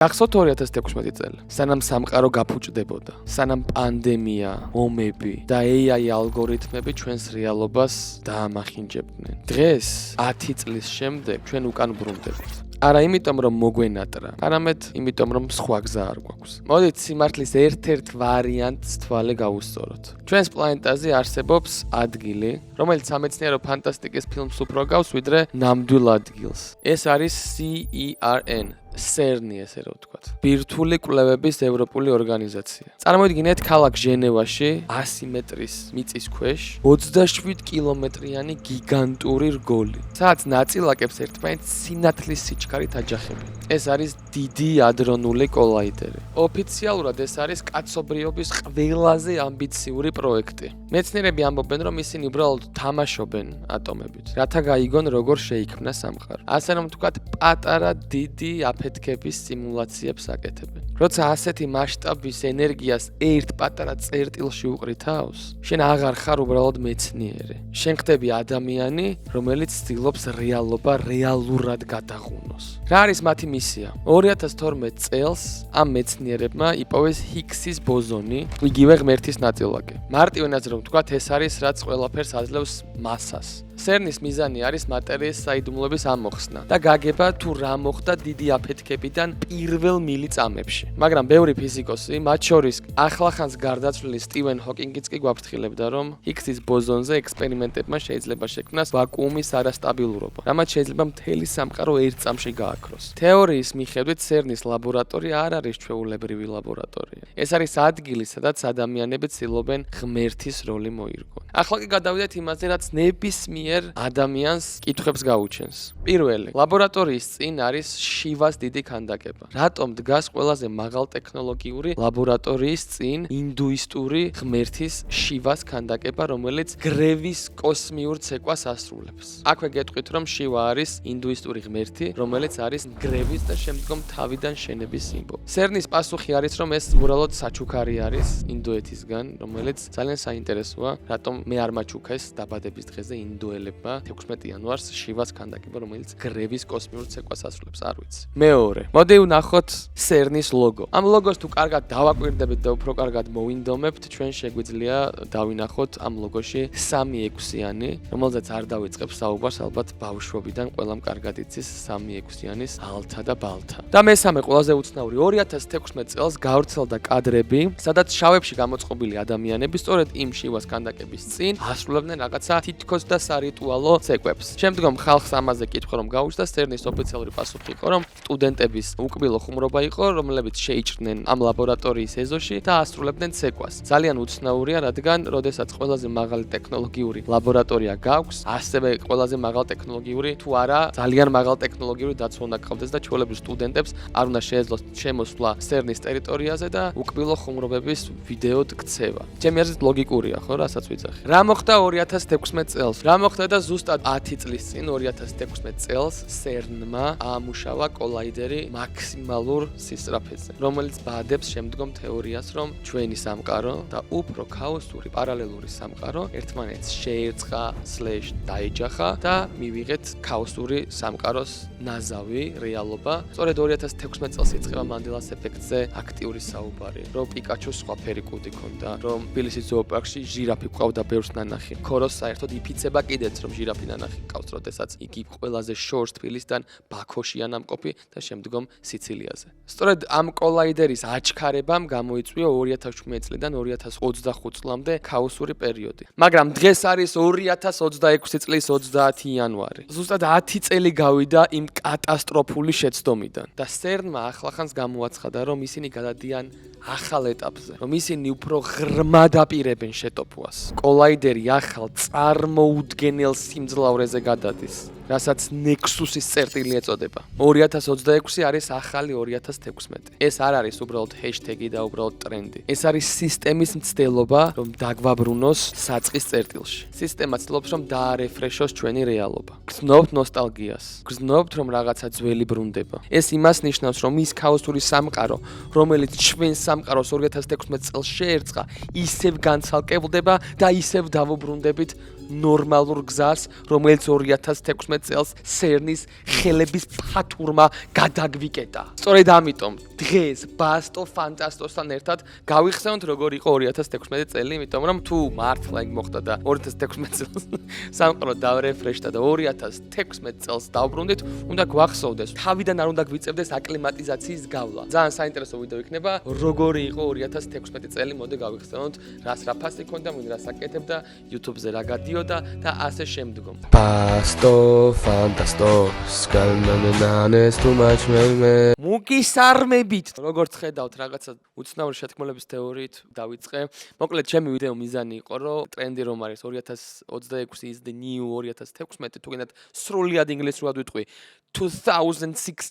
გახსოვთ 2016 წელი, სანამ სამყარო გაფუჭდებოდა, სანამ პანდემია, ომები და AI ალგორითმები ჩვენს რეალობას დაამახინჯებდნენ. დღეს 10 წლის შემდეგ ჩვენ უკან ბრუნდებთ. არა იმიტომ რომ მოგვენატრა, არამედ იმიტომ რომ სხვა გზა არ გვაქვს. მოდით სიმართლის ერთ-ერთ ვარიანტს თვალე გავუსწოროთ. ჩვენს პლანეტაზე არსებობს ადგილი, რომელიც სამეცნიერო ფანტასტიკის ფილმს უფრო გავს, ვიდრე ნამდვილ ადგილს. ეს არის CERN. CERN-ი ესე რომ ვთქვათ. ბირთვული კვლევების ევროპული ორგანიზაცია. წარმოიდგინეთ ქალაქ ჟენევაში 100 მეტრის მიწის ქვეშ 27 კილომეტრიანი გიგანტური რგოლი. სადაც ნაწილაკებს ერთმანეთს სინათლის სიჩქარით აჯახებენ. ეს არის დიდი ადრონული კოლაიდერი. ოფიციალურად ეს არის კაცობრიობის ყველაზე ამბიციური პროექტი. მეცნიერები ამბობენ, რომ ისინი უბრალოდ თამაშობენ ატომებით, რათა გაიგონ როგორ შეიქმნა სამყარო. ასე რომ ვთქვათ, პატარა დიდი აფეთქების სიმულაციებს აკეთებენ. როცა ასეთი მასშტაბის ენერგიას ერთ პატარა წერტილში უყრითავს, შენ აღარ ხარ უბრალოდ მეცნიერი. შენ ხდები ადამიანი, რომელიც ცდილობს რეალობა რეალურად გადაღუნოს. რა არის მათი მისია? 2012 წელს ამ მეცნიერებმა იპოვეს ჰიგსის ბოზონი, იგივე ღმერთის ნაწილაკი. მარტივენად რომ ვთქვათ, ეს არის რაც ყველაფერს აძლევს მასას. CERN-ის მიზანი არის მატერიის საიდუმლოების ამოხსნა და გაგება თუ რა მოხდა დიდი აფეთქებიდან პირველ მილიწამებში. მაგრამ ბევრი ფიზიკოსი, მათ შორის ახლახანს გარდაცვლილი სტივენ ჰოკინგიც კი გვაფრთხილებდა, რომ ჰიგსის ბოზონზე ექსპერიმენტებმა შეიძლება შექმნას ვაკუუმის არასტაბილურობა, რამაც შეიძლება მთელი სამყარო ერთ წამში გააქროს. თეორიის მიხედვით CERN-ის ლაბორატორია არ არის ჩვეულებრივი ლაბორატორია. ეს არის ადგილი, სადაც ადამიანები ცდილობენ ღმერთის როლი მოირგონ. ახლა კი გადავიდეთ იმაზე, რაც ნებისმიერ ადამიანს კითხვებს გაუჩენს. პირველი, ლაბორატორიის წინ არის შივას დიდი ქანდაკება. რატომ დგას ყველაზე მაღალტექნოლოგიური ლაბორატორიის წინ ინდუისტური ღმერთის შივას ქანდაკება, რომელიც გრევის კოსმიურ ცეკვას ასრულებს? აქვე გეტყვით, რომ შივა არის ინდუისტური ღმერთი, რომელიც არის გრევის და შემდგომ თავიდან შენების სიმბოლო. CERN-ის პასუხი არის, რომ ეს უბრალოდ საჩუქარი არის ინდოეთისგან, რომელიც ძალიან საინტერესოა, რატომ მე არ მაჩუქეს დაბადების დღეზე ინდოელებმა 16 იანვარს შივას ქანდაკება, რომელიც გრევის კოსმიურ ცეკვას ასრულებს, არ ვიცი. მეორე, მოდი ვნახოთ CERN-ის ლოგო. ამ ლოგოს თუ კარგად დავაკვირდებით და უფრო კარგად მოვინდომებთ, ჩვენ შეგვიძლია დავინახოთ ამ ლოგოში 3-6-იანი, რომელზეც არ დავიწყებ საუბარს, ალბათ ბავშვობიდან ყველამ კარგად იცის 3-6-яნის ალთა და ბალთა. და მესამე ყველაზე უცნაური, 2016 წელს გავრცელდა კადრები, სადაც შავებში გამოწყობილი ადამიანები სწორედ იმ შივას ქანდაკების წინ ასრულებდნენ რაღაცა თითქოს და სარიტუალო ცეკვებს. შემდგომ ხალხს ამაზე კითხვა რომ გაუჩნდა, CERN-ის ოფიციალური პასუხი იყო, რომ სტუდენტების უკბილო ხუმრობა იყო, რომლებიც შეიჭრნენ ამ ლაბორატორიის ეზოში და ასრულებდნენ ცეკვას. ძალიან უცნაურია, რადგან როდესაც ყველაზე მაღალი ტექნოლოგიური ლაბორატორია გაქვს, ასევე ყველაზე მაღალტექნოლოგიური თუ არა ძალიან მაღალტექნოლოგიური დაცვა უნდა გყავდეს და ჩვეულებრივ სტუდენტებს არ უნდა შეეძლოს შემოსვლა CERN-ის ტერიტორიაზე და უკბილო ხუმრობების ვიდეოდ ქცევა. ჩემი აზრით ლოგიკურია, ხო, რასაც ვიძახი. რა მოხდა 2016 წელს? რა მოხდა და ზუსტად 10 წლის წინ 2016 წელს CERN-მა აამუშავა კოლაიდერი მაქსიმალურ სისწრაფეზე, რომელიც ბადებს შემდგომ თეორიას, რომ ჩვენი სამყარო და უფრო ქაოსური პარალელური სამყარო ერთმანეთს შეერწყა, დაეჯახა და მივიღეთ ქაოსური სამყაროს ნაზავი რეალობა. სწორედ 2016 წელს იწყება მანდელას ეფექტზე აქტიური საუბარი, რომ პიკაჩუს სხვა ფერი კუდი ქონდა, რომ თბილისის ზოოპარკში ჟირაფი ყავდა ბევრს ნანახი. ქოროს საერთოდ იფიცება კიდეც, რომ ჟირაფი ნანახი ყავს, როდესაც იგი ყველაზე შორს თბილისთან ბაქოშია ნამყოფი და შემდგომ სიცილიაზე. სწორედ ამ კოლაიდერის აჩქარებამ გამოიწვია 2017 წლიდან 2025 წლამდე ქაოსური პერიოდი. მაგრამ დღეს არის 2026 წლის 30 იანვარი. ზუსტად 10 წელი გავიდა იმ კატასტროფული შეცდომიდან და CERN-მა ახლახანს გამოაცხადა, რომ ისინი გადადიან ახალ ეტაპზე, რომ ისინი უფრო ღრმა დაპირებენ შეტოფვას. კოლაიდერი ახალ წარმოუდგენელ სიმძლავრეზე გადადის, რასაც ნექსუსის წერტილი ეწოდება. 2026 არის ახალი 2016. ეს არ არის უბრალოდ ჰეშტეგი და უბრალოდ ტრენდი. ეს არის სისტემის მცდელობა, რომ დაგვაბრუნოს საწყის წერტილში. სისტემა ცდილობს, რომ დაარეფრეშოს ჩვენი რეალობა. გრძნობთ ნოსტალგიას, გრძნობთ, რომ რაღაცა ძველი ბრუნდება. ეს იმას ნიშნავს, რომ ის ქაოსური სამყარო, რომელიც ჩვენ სამყაროს 2016 წელს შეერწყა, ისევ განცალკევდება და ისევ დავუბრუნდებით ნორმალურ გზას, რომელიც 2016 წელს CERN-ის ხელების ფათურმა გადაგვიკეტა. სწორედ ამიტომ დღეს ბასტო ფანტასტოსთან ერთად გავიხსენოთ როგორ იყო 2016 წელი, იმიტომ რომ თუ მართლა იქ მოხდა და 2016 წელს სამყარო დავრეფრეშდა და 2016 წელს დავბრუნდით, უნდა გვახსოვდეს, თავიდან არ უნდა გვიწევდეს აკლიმატიზაციის გავლა. ძალიან საინტერესო ვიდეო იქნება, როგორი იყო 2016 წელი, მოდი გავიხსენოთ, რას რა ფასი ქონდა, ვინ რას აკეთებდა, YouTube-ზე რა გადიოდა და ასე შემდგომ. Pasto, fantasto, skalmananეს too much me. მუკისარმებით, როგორც ხედავთ, რაღაცა უცნაური შეთქმულების თეორიით დავიწყე. მოკლედ, ჩემი ვიდეო მიზანი იყო, რომ ტრენდი რომ არის 2026 is the new 2016, თუ გინდათ სრულად ინგლისურად ვიტყვი 2016,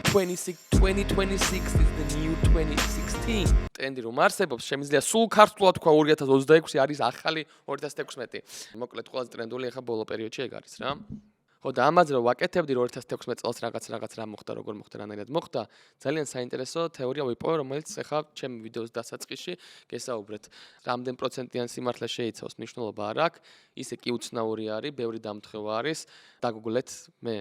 2026 is the new 2016. ტრენდი რომ არსებობს, შემიძლია სულ ქართულად თქვა 2026 არის ახალი 2016. მოკლედ, ყველაზე ტრენდული ახლა ბოლო პერიოდში ეგ არის რა. ხო და ამაზე რომ ვაკეთებდი 2016 წელს რაღაც რა მოხდა, როგორ მოხდა, რანაირად მოხდა, ძალიან საინტერესო თეორია ვიპოვე, რომელიც ახლა ჩემი ვიდეოს დასაწყისში გესაუბრეთ. რამდენ პროცენტიან სიმართლეს შეიცავს, მნიშვნელობა არ აქვს, ისე კი უცნაური არის, ბევრი დამთხევა არის. დაგუგლეთ, მე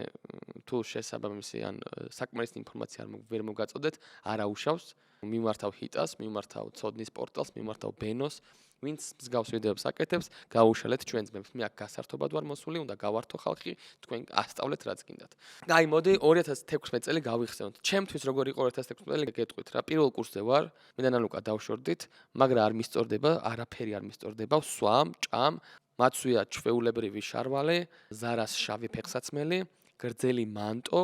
თუ შესაბამისი ან საკმარისი ინფორმაცია ვერ მოგაწოდეთ, არაუშავს. მიმართავ ჰიტას, მიმართავ ცოდნის პორტალს, მიმართავ ბენოს. ვინც მსგავს ვიდეოებს აკეთებს, გაუშალეთ ჩვენს მემს. მე აქ გასართობად ვარ მოსული, უნდა გავართო ხალხი, თქვენ ასწავლეთ რაც გინდათ. აი, მოდი 2016 წელი გავიხსენოთ. ჩემთვის როგორ იყო 2016 წელი გეტყვით რა. პირველ კურსზე ვარ, მე და ნანუკა დავშორდით, მაგრამ არ მისწორდება, არაფერი არ მისწორდება, სვამ, ჭამ, მაცვია ჩვეულებრივი შარვალე, ზარას შავი ფეხსაცმელი, გრძელი მანტო,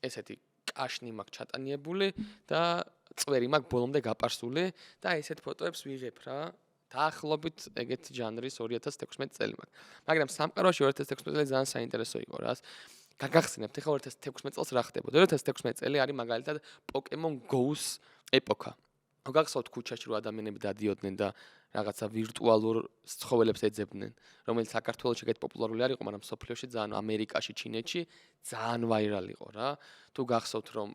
ესეთი კაშნი მაქვს ჩატანიებული და წვერი მაქვს ბოლომდე გაპარსული და ესეთ ფოტოებს ვიღებ რა. დაახლოებით ეგეთ ჟანრის 2016 წელი მაქვს. მაგრამ სამყაროში 2016 წელი ძალიან საინტერესო იყო რას. გაგახსენებთ ახლა 2016 წელს რა ხდებოდა. 2016 წელი არის მაგალითად Pokemon Go-ს ეპოქა. გაგახსოვთ ქუჩაში რო ადამიანები დადიოდნენ და რაღაცა ვირტუალურ ცხოველებს ეძებდნენ, რომელიც საქართველოში ეგეთ პოპულარული არ იყო, მაგრამ სოფლიოში ძალიან ამერიკაში, ჩინეთში ძალიან ვაირალი იყო რა. თუ გახსოვთ რომ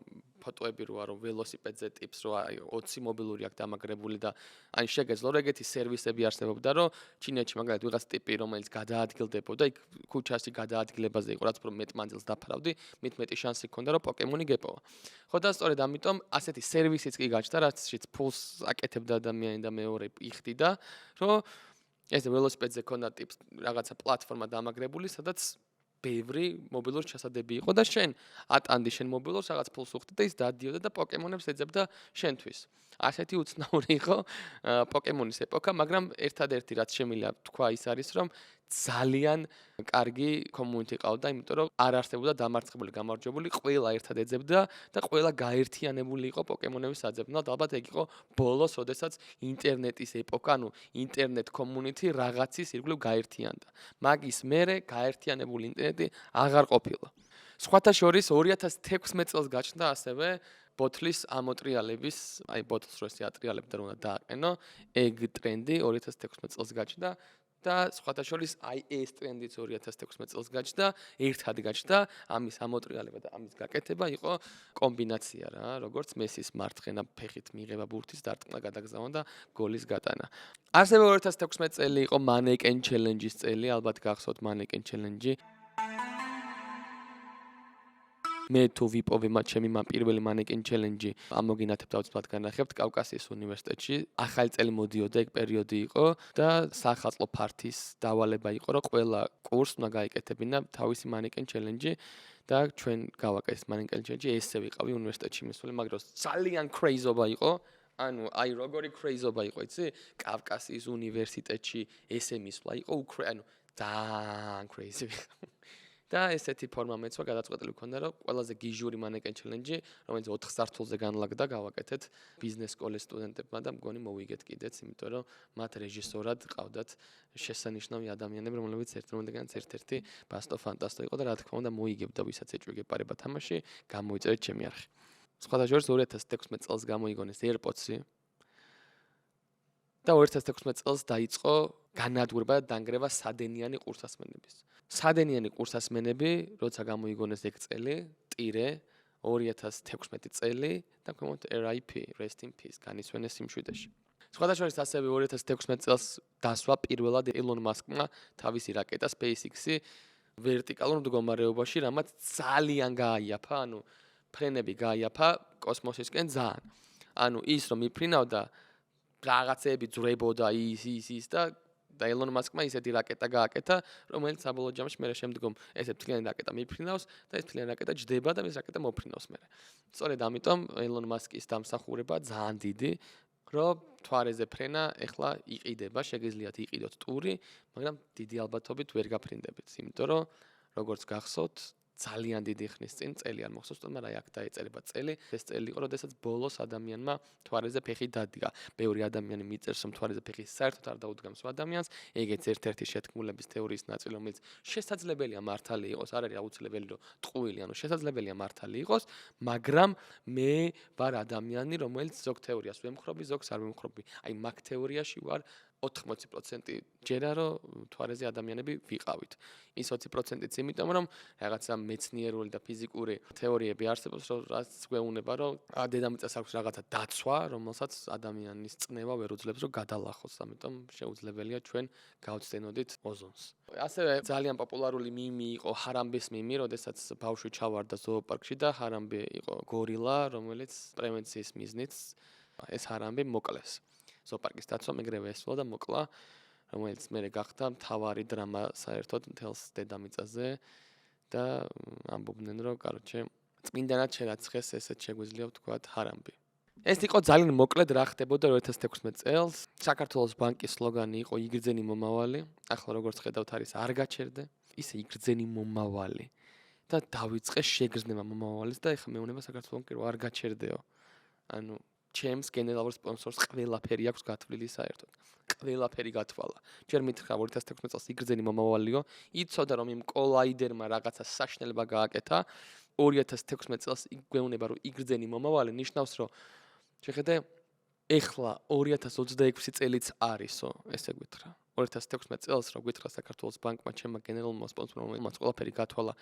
ფოტოები როა რომ ველოსიპედზე ტიპს რო 20 მობილური აქვს დამაგრებული და აი შეგეძლო რომ ეგეთი სერვისები არსებობდა რომ ჩინეთში მაგალითად ვიღაც ტიპი რომელიც გადაადგილდებოდა იქ ქუჩაში გადაადგილებაზე იყო რაც უფრო მეტ მანძილს დაფარავდი მით მეტი შანსი ჰქონდა რომ პოკემონი გეპოვა ხო და სწორედ ამიტომ ასეთი სერვისიც კი გაჩნდა რაცშიც ფულს აკეთებდა ადამიანი და მეორე იხდიდა რომ ეს ველოსიპედზე ქონდა ტიპს რაღაცა პლატფორმა დამაგრებული სადაც ბევრი მობილური ჩასადები იყო და შენ ატანდი შენ მობილურს რაღაც ფულს უხდი და ის დადიოდა და პოკემონებს ეძებდა შენთვის. ასეთი უცნაური იყო პოკემონის ეპოქა, მაგრამ ერთადერთი რაც შემიძლია თქვა ის არის რომ ძალიან კარგი კომუნიტი ყავდა, იმიტომ რომ არ არსებობდა დამარცხებული, გამარჯვებული, ყველა ერთად ეძებდა და ყველა გაერთიანებული იყო პოკემონების საძებნად. ალბათ ეგ იყო ბოლოს, როდესაც ინტერნეტის ეპოქა, ანუ ინტერნეტ კომუნიტი რაღაცის ირგვლივ გაერთიანდა. მაგის მერე გაერთიანებული ინტერნეტი აღარ ყოფილა. სხვათა შორის 2016 წელს გაჩნდა ასევე ბოთლის ამოტრიალების, აი ბოთლს რო ესე ატრიალებდა რომ უნდა დააყენო, ეგ ტრენდი 2016 წელს გაჩნდა. და სხვათა შორის აი ეს ტრენდიც 2016 წელს გაჩნდა, ერთად გაჩნდა, ამის ამოტრიალება და ამის გაკეთება იყო კომბინაცია რა, როგორც მესის მარცხენა ფეხით მიღება ბურთის დარტყმა გადაგზავნა და გოლის გატანა. ასევე 2016 წელი იყო Mannequin Challenge-ის წელი, ალბათ გახსოვთ Mannequin Challenge-ი. მე თუ ვიპოვე ჩემი პირველი Mannequin Challenge-ი, ამოგინათებთ აუცილებლად განახებთ კავკასიის უნივერსიტეტში. ახალი წელი მოდიოდა, ეგ პერიოდი იყო და სახალხო ფართის დავალება იყო, რომ ყველა კურსს უნდა გაეკეთებინა თავისი Mannequin Challenge-ი და ჩვენ გავაკეთეთ Mannequin Challenge-ი, ესე ვიყავი უნივერსიტეტში მისული, მაგრამ ძალიან crazy-ობა იყო. ანუ აი როგორი crazy-ობა იყო, იცი? კავკასიის უნივერსიტეტში ესე მისვლა იყო, ანუ ძალიან crazy ვიყავი. და ესეთი ფორმა მეცვა გადაწყვეტილი მქონდა რომ ყველაზე გიჟური Mannequin Challenge-ი, რომელიც 4 სართულზე განლაგდა, გავაკეთეთ ბიზნეს სკოლის სტუდენტებმა და მგონი მოვიგეთ კიდეც, იმიტომ რომ მათ რეჟისორად ყავდათ შესანიშნავი ადამიანები, რომლებიც ერთ-ერთი ბასტო ფანტასტო იყო და რა თქმა უნდა მოიგებდა ვისაც ეჭვი გეპარება თამაში, გამოიწერეთ ჩემი არხი. სხვათა შორის 2016 წელს გამოიგონეს AirPods-ი და 2016 წელს დაიწყო განადგურება და დანგრევა სადენიანი ყურსასმენების. სადენიანი ყურსასმენები, როცა გამოიგონეს ეგ წელი, ტირე 2016 წელი და ქვემოთ RIP, Rest in Peace, განისვენეს სიმშვიდეში. სხვადასხვა ასევე 2016 წელს დასვა პირველად ელონ მასკმა თავისი რაკეტა SpaceX-ი ვერტიკალურ მდგომარეობაში, რამაც ძალიან გააიაფა, ფრენები გააიაფა კოსმოსისკენ ძალიან. ის რომ იფრინავდა რაღაცეები ძვრებოდა ის და ელონ მასკმა ისეთი რაკეტა გააკეთა, რომელიც საბოლოო ჯამში მე შემდგომ ესე მთლიანი რაკეტა მიფრინავს და ეს მთლიანი რაკეტა ჯდება და ეს რაკეტა მოფრინავს მე. სწორედ ამიტომ ელონ მასკის დამსახურება ძალიან დიდი, რომ მთვარეზე ფრენა ეხლა იყიდება, შეგიძლიათ იყიდოთ ტური, მაგრამ დიდი ალბათობით ვერ გაფრინდებით, იმიტომ რომ როგორც გახსოვთ, ძალიან დიდი ხნის წინ წელი არ მოხსოვს, მაგრამ აქ დაეწერება წელი. ეს წელი იყო, როდესაც ბოლოს ადამიანმა მთვარეზე ფეხი დადგა. ბევრი ადამიანი მიწერს, რომ მთვარეზე ფეხი საერთოდ არ დაუდგამს ადამიანს. ეგეც ერთ-ერთი შეთქმულების თეორიის ნაწილი, რომელიც შესაძლებელია მართალი იყოს, არ არის აუცილებელი, რომ ტყუილი, შესაძლებელია მართალი იყოს, მაგრამ მე ვარ ადამიანი, რომელიც ზოგ თეორიას ვემხრობი, ზოგს არ ვემხრობი. მაგ თეორიაში ვარ 80% ჯერა რომ მთვარეზე ადამიანები ვიყავით. ის 20%-იც იმიტომ რომ რაღაცა მეცნიერული და ფიზიკური თეორიები არსებობს, რაც გვეუბნება, რომ დედამიწას აქვს რაღაცა დაცვა, რომელსაც ადამიანის წნევა ვერ უძლებს რომ გადალახოს, ამიტომ შეუძლებელია ჩვენ გავცდენოდით ოზონს. ასევე ძალიან პოპულარული მიმი იყო ჰარამბეს მიმი, როდესაც ბავშვი ჩავარდა ზოოპარკში და ჰარამბე იყო გორილა, რომელიც პრევენციის მიზნით ეს ჰარამბე მოკლეს. ზოოპარკის დაცვა მეგრევე ესვლა და მოკლა, რომელიც მერე გახდა მთავარი დრამა საერთოდ მთელს დედამიწაზე და ამბობდნენ, რომ წმინდანად შერაცხეს ესეთ შეგვიძლია ვთქვათ ჰარამბი. ეს იყო ძალიან მოკლედ რა ხდებოდა 2016 წელს. საქართველოს ბანკის სლოგანი იყო იგრძენი მომავალი. ახლა როგორც ხედავთ არის არ გაჩერდე, ისე იგრძენი მომავალი. და დავიწყე შეგრძნება მომავალის და ეხლა მეუბნება საქართველოს ბანკი რომ არ გაჩერდეო. ჩემს გენერალურ სპონსორს ყველაფერი აქვს გათვლილი საერთოდ. ყველაფერი გათვალა. ჯერ მითხრა 2016 წელს იგრძენი მომავალიო, იცოდა რომ იმ კოლაიდერმა რაღაცა საშნელება გააკეთა. 2016 წელს გვეუბნება რომ იგრძენი მომავალი ნიშნავს რომ შეხედე ეხლა 2026 წელიც არისო, ესე გითხრა. 2016 წელს რო გითხრა საქართველოს ბანკმა ჩემმა გენერალურმა სპონსორმა, რომელმაც ყველაფერი გათვალა,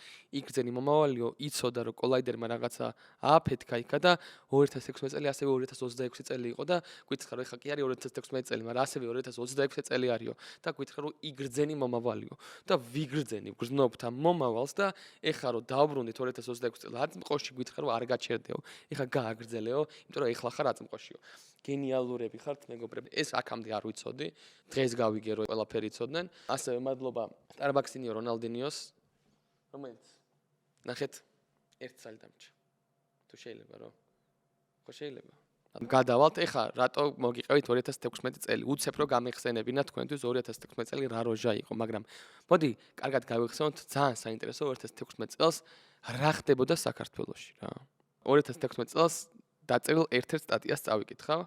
იგრძენი მომავალიო, იცოდა რომ კოლაიდერმა რაღაცა ააფეთქა იქა და 2016 წელი ასევე 2026 წელი იყო და გითხრა რომ ეხლა კი არის 2016 წელი, მაგრამ ასევე 2026 წელი არისო და გითხრა რომ იგრძენი მომავალიო და ვიგრძენი გრძნობთ ამ მომავალს და ეხლა რომ დავბრუნდით 2026 წელს აწმყოში გითხრა რომ არ გაჩერდეო, ეხლა გააგრძელეო, იმიტომ რომ ეხლა ხარ აწმყოშიო. გენიალურები ხართ მეგობრები. ეს აქამდე არ ვიცოდი. დღეს გავიგე რომ ყველაფერი იცოდნენ. ასევე მადლობა სტარბაქსინიო რონალდინიოს, რომელიც ნახეთ ერთ წელი დამჭა. თუ შეიძლება რომ ხო შეიძლება. გადავალთ ეხა რატო მოგიყევით 2016 წელი. უცებ რომ გამეხსენებინა თქვენთვის 2016 წელი რა როჟა იყო, მაგრამ მოდი კარგად გავიხსენოთ ძალიან საინტერესო 2016 წელს რა ხდებოდა საქართველოში რა. 2016 წელს დაწერილ ერთ-ერთ სტატიას წავიკითხავ.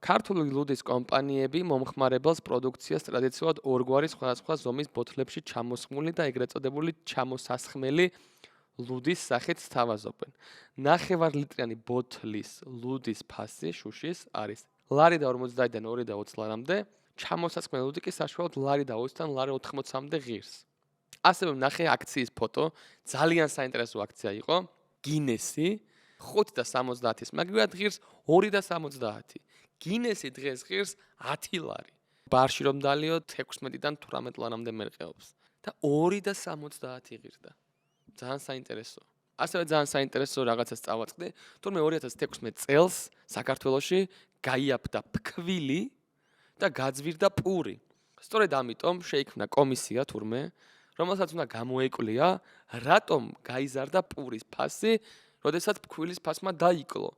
ქართული ლუდის კომპანიები მომხმარებელს პროდუქციას ტრადიციულად ორგვარი სხვადასხვა ზომის ბოთლებში ჩამოსხმული და ეგრეთ წოდებული ჩამოსასხმელი ლუდის სახით სთავაზობენ. 9 ლიტრიანი ბოთლის ლუდის ფასი შუშის არის ლარი და 50-დან 2 და 20 ლარამდე, ჩამოსასხმელი ლუდი კი საშუალოდ ლარი და 20-დან ლარი 80-მდე ღირს. ასევე ნახე აქციის ფოტო, ძალიან საინტერესო აქცია იყო, გინესი 5 და 70-ის, მაგრივად ღირს 2 და 70. გინესი დღეს ღირს 10 ლარი. ბარში რომ დალიოთ 16-დან 18 ლარამდე მერყეობს და 2 და 70 ღირდა. ძალიან საინტერესო. ასევე ძალიან საინტერესო რაღაცას წავაწყდი, თურმე 2016 წელს საქართველოში გაიაფდა ფქვილი და გაძვირდა პური. სწორედ ამიტომ შეიქმნა კომისია თურმე, რომელსაც უნდა გამოეკლია, რატომ გაიზარდა პურის ფასი, როდესაც ფქვილის ფასმა დაიკლო.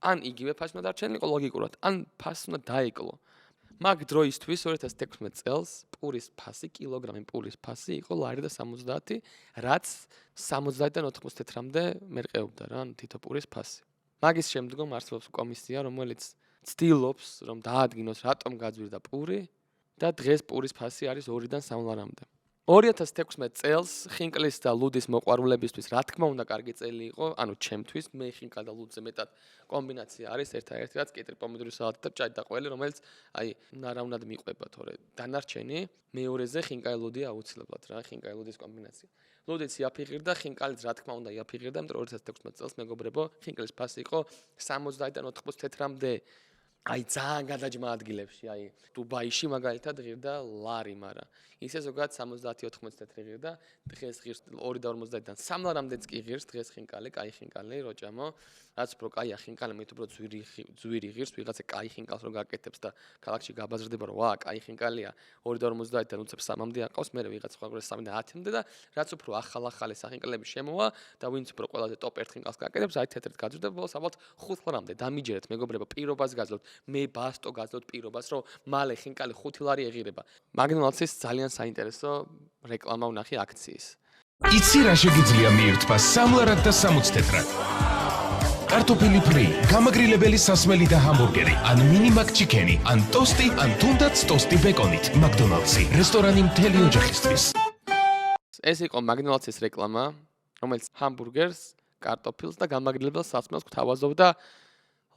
ან იგივე ფასმა დარჩენილიყო ლოგიკურად, ან ფასს უნდა დაეკლო. მაგ დროისთვის 2016 წელს პურის ფასი, კილოგრამი პურის ფასი იყო ლარი და 70, რაც 70-დან 84-მდე მერყეობდა რა, თითო პურის ფასი. მაგის შემდგომ არსებობს კომისია, რომელიც ცდილობს, რომ დაადგინოს, რატომ გაძვირდა პური და დღეს პურის ფასი არის 2-დან 3 ლარამდე. 2016 წელს ხინკლის და ლუდის მოყვარულებისთვის რა თქმა უნდა კარგი წელი იყო, ჩემთვის, მე ხინკალ და ლუდზე მეტად კომბინაცია არის ერთადერთი რაც კიტრი პომიდორი სალატი და ჭაი და ყველი, რომელიც ნარავნად მიყვება, თორე დანარჩენი მეორეზე ხინკალი ლუდია აუცილებლად რა, ხინკალი ლუდის კომბინაცია. ლუდიც იაფიღირდა, ხინკალიც რა თქმა უნდა იაფიღირდა, იმიტომ 2016 წელს მეგობრებო, ხინკლის ფასი იყო 70-დან 84-მდე. აი ძალიან გადაჯმა ადგილებში, აი დუბაიში მაგალითად ღირდა ლარი, მაგრამ ისე ზოგადად 70-80 თეთრი ღირდა, დღეს ღირს 2.50-დან 3 ლარამდეც კი ღირს დღეს ხინკალი, კაი ხინკალი, როჭამო, რაც უფრო კაია ხინკალი, მე თუ უფრო ძვირი ღირს, ვიღაცა კაი ხინკალს რო გაკეთებს და ქალაქში გაბაზრდება, რომ ვა, კაი ხინკალია, 2.50-დან უცებ 3-მდე აყავს, მე ვიღაც სხვა 3-დან 10-მდე და რაც უფრო ახალი სახინკალები შემოვა და ვინც უფრო ყველაზე ტოპ 1 ხინკალს გაკეთებს, აი თეთრით გაძვირდება, ბოლოს ალბათ 5 ლარამდე დამიჯერეთ, მეგობრებო, პირობას გაძლევთ. მე ბასტო გაძლევთ პირობას, რომ მალე ხინკალი 5 ლარი ეღირება. მაგნოლცის ძალიან საინტერესო რეკლამა ვნახე აქციის. იცი რა შეგიძლია მიირთვა 3 ლარად და 60 თეთრად? კარტოფილი ფრი, გამაგრილებელი სასმელი და ჰამბურგერი, ან mini mac chicken-ი, ან ტოსტი, ან თუნდაც ტოსტი ბეკონით. მაკდონალდსი, რესტორანი მთელი ოჯახისთვის. ეს იყო მაგნოლცის რეკლამა, რომელიც ჰამბურგერს, კარტოფილს და გამაგრილებელ სასმელს გვთავაზობდა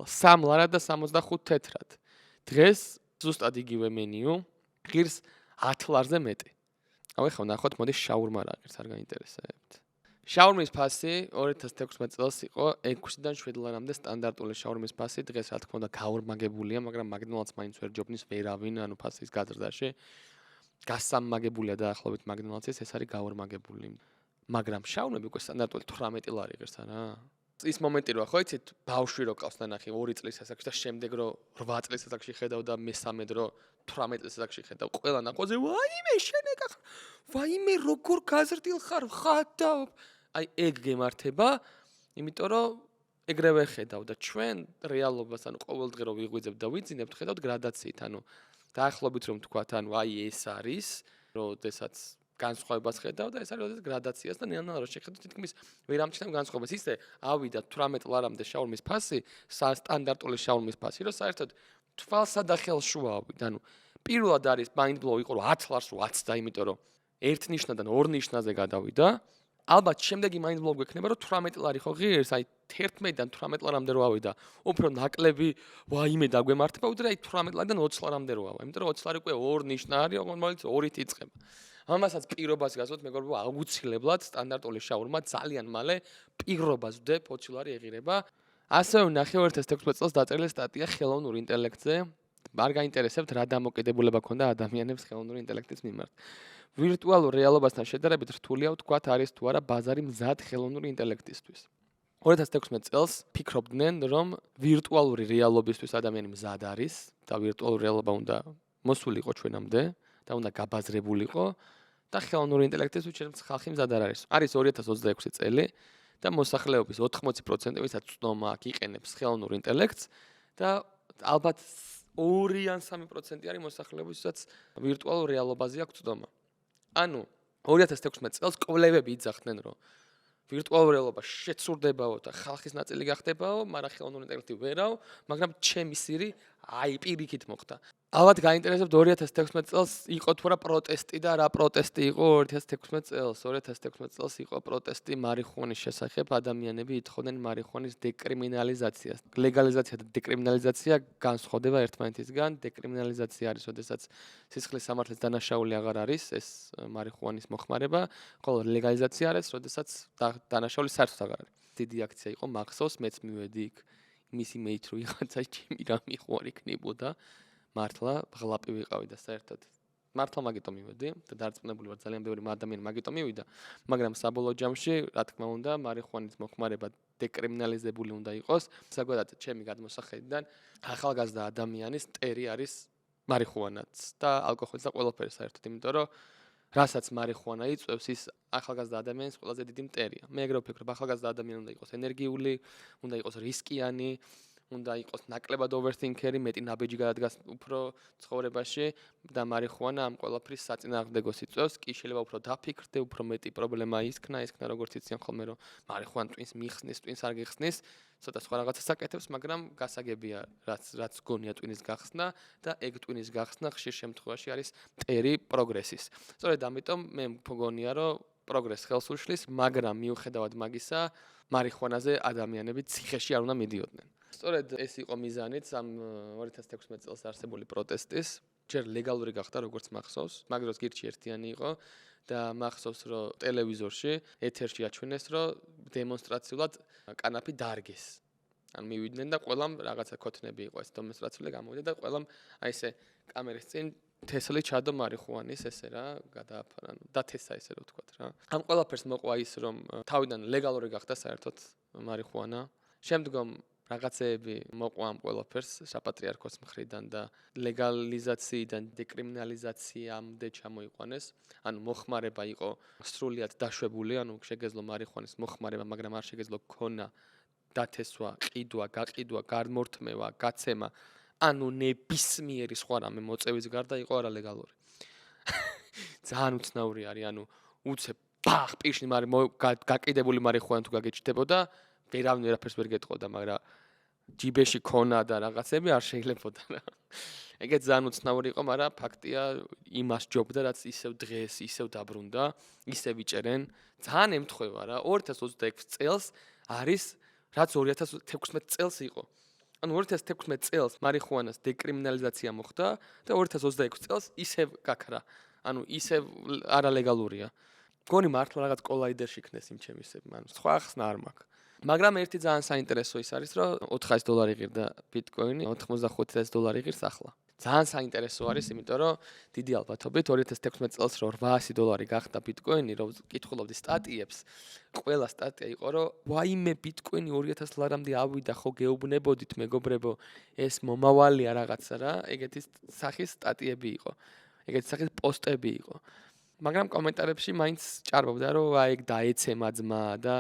3 ლარად და 65 თეთრად. დღეს ზუსტად იგივე მენიუ, ღირს 10 ლარზე მეტი. აუ ეხლა ნახოთ, მოდი შაურმა რა ღირს არ გაინტერესებთ. შაურმის ფასი 2016 წელს იყო 6-დან 7 ლარამდე სტანდარტული შაურმის ფასი, დღეს რა თქმა უნდა გაორმაგებულია, მაგრამ მაგდონალდს მაინც ვერ ჯობნის ვერავინ, ანუ ფასის გაზრდაში. გასამაგებულია დაახლოებით მაგდონალდსის, ეს არის გაორმაგებული. მაგრამ შაურმები უკვე სტანდარტული 18 ლარი ღირს არა? ის მომენტი რა ხო იცით ბავშვი რო ყავს ნახე 2 წლის ასაკში და შემდეგ რო 8 წლის ასაკში ხედავ და მე-13 რო 18 წლის ასაკში ხედავ ყველა ნახვაზე ვაიმე შენ ეგ ახლა ვაიმე როგორ გაზრდილ ხარ ხატავ აი ეგ გემართება იმიტომ რომ ეგრევე ხედავ და ჩვენ რეალობას ანუ ყოველდღე რო ვიღვიძებ და ვიძინებთ ხედავთ გრადაციით ანუ დაახლოებით რომ თქვათ ანუ აი ეს არის როდესაც განსხვავებას ხედავ და ეს არის როდესაც გრადაციას და ნელ-ნელა რო შეხედავ თითქმის ვერ ამჩნევ განსხვავებას ისე ავიდა 18 ლარამდე შაურმის ფასი სტანდარტული შაურმის ფასი რომ საერთოდ თვალსა და ხელს შუა ავიდა ანუ პირველად არის mind blow იყო რომ 10 ლარს რო 10 და იმიტომ რომ ერთ ნიშნადან ორ ნიშნაზე გადავიდა ალბათ შემდეგი mind blow გვექნება რომ 18 ლარი ხო ღირს აი 11-დან 18 ლარამდე რო ავიდა უფრო ნაკლები ვაიმე დაგვემართება ვიდრე აი 18 ლარიდან 20 ლარამდე რო ავა იმიტომ რომ 20 ლარი უკვე ორ ნიშნა არის რომელიც ორით იწყება ამასაც პირობას გასვათ მეგობრებო აუცილებლად სტანდარტული შაურმა ძალიან მალე პირობას ვდებ 20 ლარი ეღირება ასევე ვნახე 2016 წელს დაწერილი სტატია ხელოვნურ ინტელექტზე არ გაინტერესებთ რა დამოკიდებულება ქონდა ადამიანებს ხელოვნური ინტელექტის მიმართ ვირტუალურ რეალობასთან შედარებით რთულია ვთქვათ არის თუ არა ბაზარი მზად ხელოვნური ინტელექტისთვის 2016 წელს ფიქრობდნენ რომ ვირტუალური რეალობისთვის ადამიანი მზად არის და ვირტუალური რეალობა უნდა მოსულიყო ჩვენამდე და უნდა გაბაზრებულიყო და ხელოვნური ინტელექტის უჩერებს ხალხი მზად არ არის. არის 2026 წელი და მოსახლეობის 80% ვისაც ცნობა აქ იყენებს ხელოვნურ ინტელექტს და ალბათ 2 ან 3% არის მოსახლეობის ვისაც ვირტუალურ რეალობაზე აქვს ცნობა. ანუ 2016 წელს კვლევები იძახდნენ რომ ვირტუალურ რეალობა შეცურდებაო და ხალხის ნაწილი გახდებაო, მაგრამ ხელოვნური ინტელექტი ვერავ, მაგრამ ჩემი სირი აი პირიქით მოხდა. ალბათ გაინტერესებთ 2016 წელს იყო თუ რა პროტესტი და რა პროტესტი იყო 2016 წელს 2016 წელს იყო პროტესტი მარიხუანის შესახებ ადამიანები ითხოვდნენ მარიხუანის დეკრიმინალიზაციას ლეგალიზაცია და დეკრიმინალიზაცია განსხვავდება ერთმანეთისგან დეკრიმინალიზაცია არის როდესაც სისხლის სამართლის დანაშაული აღარ არის ეს მარიხუანის მოხმარება ხოლო ლეგალიზაცია არის როდესაც დანაშაული საერთოდ აღარ არის დიდი აქცია იყო მახსოვს მეც მივედი იქ მისი მეით რო იღაცა ჩემი რა მიხვარი ქნებოდა მართლა ღლაპი ვიყავი და საერთოდ მართლა მაგიტომ მივედი და დარწმუნებული ვარ ძალიან ბევრი ადამიანი მაგიტომ მივიდა მაგრამ საბოლოო ჯამში რა თქმა უნდა მარიხუანის მოხმარება დეკრიმინალიზებული უნდა იყოს ზოგადად ჩემი გადმოსახედიდან ახალგაზრდა ადამიანის ტერი არის მარიხუანაც და ალკოჰოლიც და ყველაფერი საერთოდ იმიტომ რომ რასაც მარიხუანა იწვევს ის ახალგაზრდა ადამიანის ყველაზე დიდი მტერია მე ეგრე ვფიქრობ ახალგაზრდა ადამიანი უნდა იყოს ენერგიული უნდა იყოს რისკიანი უნდა იყოს ნაკლებად overthinker-ი, მეტი ნაბეჯი გადადგას უფრო ცხოვრებაში და მარიხუანა ამ ყველაფრის საწინააღმდეგოს იწვევს. კი შეიძლება უფრო დაფიქრდე, უფრო მეტი პრობლემა ისქნა როგორც იციან ხოლმე რომ მარიხუანა twins მიხსნის, twins არ გიხსნის, ცოტა სხვა რაღაცას აკეთებს, მაგრამ გასაგებია, რაც გონია twins გახსნა და ეგ twins გახსნა ხშირ შემთხვევაში არის მტერი პროგრესის. სწორედ ამიტომ მე მგონია რომ პროგრესს ხელს უშლის, მაგრამ მიუხედავად მაგისა, მარიხუანაზე ადამიანები ციხეში არ უნდა მიდიოდნენ. სწორედ ეს იყო მიზანიც ამ 2016 წელს არსებული პროტესტის. ჯერ ლეგალური გახდა როგორც მახსოვს, მაგ დროს გირჩი ერთიანი იყო და მახსოვს რომ ტელევიზორში ეთერში აჩვენეს რომ დემონსტრაციულად კანაფი დარგეს. ან მივიდნენ და ყველამ რაღაცა ქოთნები იყო ეს დემონსტრაციული გამოვიდა და ყველამ აი ესე კამერის წინ თესლი ჩადო მარიხუანის ესე რა გადააფარა დათესა ესე რო ვთქვათ რა ამ ყველაფერს მოყვა ის რომ თავიდან ლეგალური გახდა საერთოდ მარიხუანა შემდგომ რაღაცეები მოყვა ამ ყველაფერს საპატრიარქოს მხრიდან და ლეგალიზაციიდან დეკრიმინალიზაციამდე ჩამოიყვანეს ანუ მოხმარება იყო სრულიად დაშვებული ანუ შეგეძლო მარიხუანის მოხმარება მაგრამ არ შეგეძლო ქონა დათესვა ყიდვა გაყიდვა გადმორთმევა გაცემა ანუ ნებისმიერი სხვა რამე მოწევის გარდა იყო არალეგალური ძალიან უცნაური არის ანუ უცებ ბახ პირში გაკიდებული მარიხუანა თუ გაგეჭდებოდა ვერავინ ვერაფერს ვერ გეტყოდა მაგრამ ჯიბეში ქონა და რაღაცები არ შეიძლებოდა რა ეგეც ძალიან უცნაური იყო მაგრამ ფაქტია იმას ჯობდა რაც ისევ დღეს ისევ დაბრუნდა ისევ იჭერენ ძალიან ემთხვევა რა 2026 წელს არის რაც 2016 წელს იყო ანუ 2016 წელს მარიხუანას დეკრიმინალიზაცია მოხდა და 2026 წელს ისევ გაქრა ანუ ისევ არალეგალურია გონი მართლა რაღაც კოლაიდერში იქნეს იმ ჩემისებმა ანუ სხვა ხსნა არ მაქვს მაგრამ ერთი ძალიან საინტერესო ის არის რომ $400 იღირდა ბიტკოინი $85,000 იღირს ახლა ძალიან საინტერესო არის იმიტომ რომ დიდი ალბათობით 2016 წელს რომ $800 გახდა ბიტკოინი რომ კითხულობდი სტატიებს ყველა სტატია იყო რომ ვაიმე ბიტკოინი $2,000-მდე ავიდა ხო გეუბნებოდით მეგობრებო ეს მომავალია რაღაცა რა ეგეთი სახის სტატიები იყო ეგეთი სახის პოსტები იყო მაგრამ კომენტარებში მაინც ჭარბობდა რომ აი ეგ დაეცემა ძმა და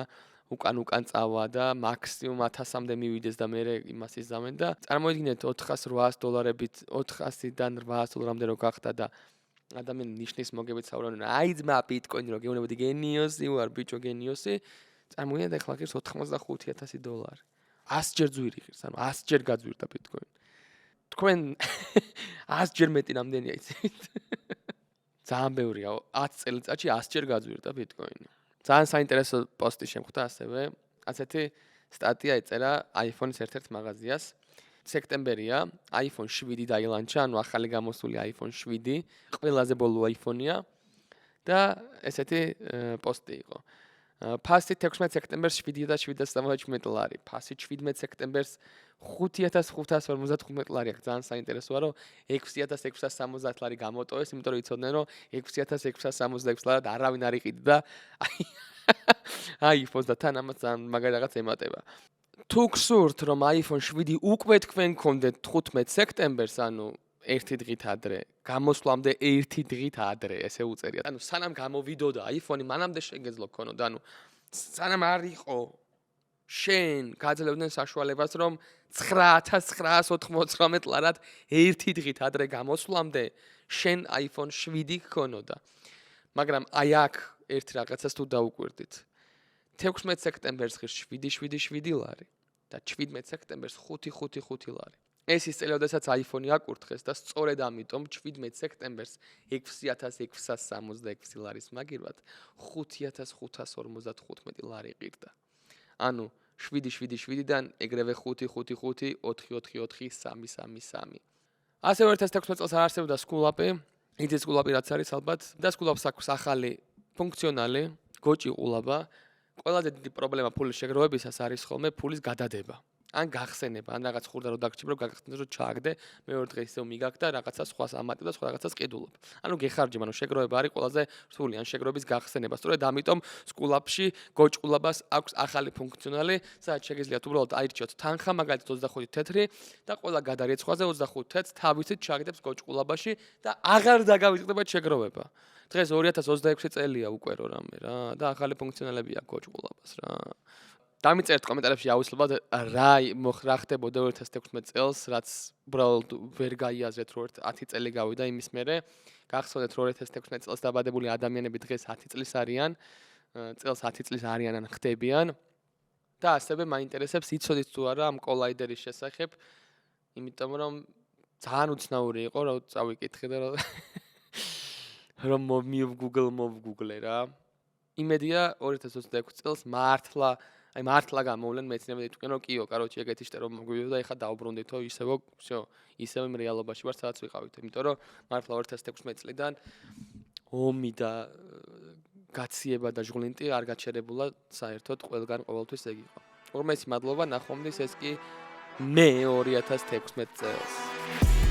უკან წავა და მაქსიმუმ 1000-მდე მივიდეს და მე იმას იზამენ და წარმოიდგინეთ $400-ით 400-დან $800-მდე რო გახდა და ადამიანი ნიშნის მოგებით საუბრობენ აი ძმა ბიტკოინი რო გეუბნებოდი გენიოსი ვარ ბიჭო გენიოსი წარმოიდგინეთ ახლა ღირს $85,000 100 ჯერ ძვირი ღირს ანუ 100 ჯერ გაძვირდა ბიტკოინი თქვენ 100 ჯერ მეტი რამდენია იცით ძალიან ბევრია 10 წელიწადში 100 ჯერ გაძვირდა ბიტკოინი ძალიან საინტერესო პოსტი შემხვდა ასევე ასეთი სტატია ეწერა iPhone-ის ერთ-ერთ მაღაზიას სექტემბერია iPhone 7 დაილანჩა ანუ ახალი გამოსული iPhone 7 ყველაზე ბოლო iPhone-ია და ესეთი პოსტი იყო ფასი 16 სექტემბერს $7,770 ფასი 17 სექტემბერს $5,555 აქვს ძალიან საინტერესოა რომ $6,670 გამოტოვეს იმიტომ რომ იცოდნენ რომ $6,670 არავინ არ იყიდა iPhone-ს და თან ამას ძალიან მაგარი რაღაც ემატება თუ გსურთ რომ iPhone 7 უკვე თქვენ გქონდეთ 15 სექტემბერს ანუ ერთი დღით ადრე გამოსვლამდე ერთი დღით ადრე ესე უწერიათ ანუ სანამ გამოვიდოდა iPhone-ი მანამდე შეგეძლო გქონოდა ანუ სანამ არ იყო შენ გაძლევდნენ საშუალებას რომ 9999 ლარად ერთი დღით ადრე გამოსვლამდე შენ iPhone 7 გქონოდა მაგრამ აი აქ ერთ რაღაცას თუ დაუკვირდით 16 სექტემბერს ღირს 777 ლარი და 17 სექტემბერს 555 ლარი ეს ის წელი, როდესაც iPhone-ი აკურთხეს და სწორედ ამიტომ 17 სექტემბერს 6,666 ლარის მაგივრად 5,555 ლარი ყირდა. ანუ 777-დან ეგრევე 5,5,5,4,4,4,3,3,3. ასევე 2016 წელს არსებობდა School-App, იდეა School-App რაც არის ალბათ და School-App-ს აქვს ახალი ფუნქციონალი, გოჭი ყულაბა. ყველაზე დიდი პრობლემა ფულის შეგროვებისას არის ხოლმე ფულის გადადება. ან გახსენება, ან რაღაც ხურდა რო დაგჭირ, რომ გაგხსნეს, რომ ჩააგდე, მეორე დღე ისევ მიგაგდა, რაღაცა სხვას ამატებ და სხვა რაღაცას ყიდულობ. ანუ გეხარჯება, ანუ შეგროვება არის ყველაზე რთული, ან შეგროვების გახსენება. სწორედ ამიტომ School-App-ში გოჭყულაბას აქვს ახალი ფუნქციონალი, სადაც შეგიძლიათ უბრალოდ აირჩიოთ თანხა, მაგალითად 25 თეთრი და ყველა გადარიცხვაზე 25 თეთრს თავისით ჩააგდებს გოჭყულაბაში და აღარ დაგავიწყდება შეგროვება. დღეს 2026 წელია უკვე რამე რა და ახალი ფუნქციონალები აქვს გოჭყულაბას რა. დამიწერთ კომენტარებში აუცილებლად რა ხდებოდა 2016 წელს, რაც უბრალოდ ვერ გაიაზრეთ, რომ 10 წელი გავიდა იმის მერე. გახსოვდეთ, რომ 2016 წელს დაბადებული ადამიანები დღეს 10 წლის არიან, წელს 10 წლის არიან ან ხდებიან. და ასევე მაინტერესებს იცოდით თუ არა ამ კოლაიდერის შესახებ, იმიტომ რომ ძალიან უცნაური იყო, რომ წავიკითხე და რომ მოვგუგლე რა. იმედია 2026 წელს მართლა გამოვლენ მეცნიერები თქვენ რომ კიო, კაროჩი ეგეთი შტე რომ მოგვიდო და ეხა დაუბრუნდითო ისევ, ისევ იმ რეალობაში ვარ, სადაც ვიყავით. იმიტომ რომ მართლა 2016 წლიდან ომი და გაციება და ჟღლინტი არ გაჩერებულა საერთოდ ყველგან ყოველთვის ეგ იყო. უღმესი მადლობა ნახვამდის ეს კი მე 2016 წელს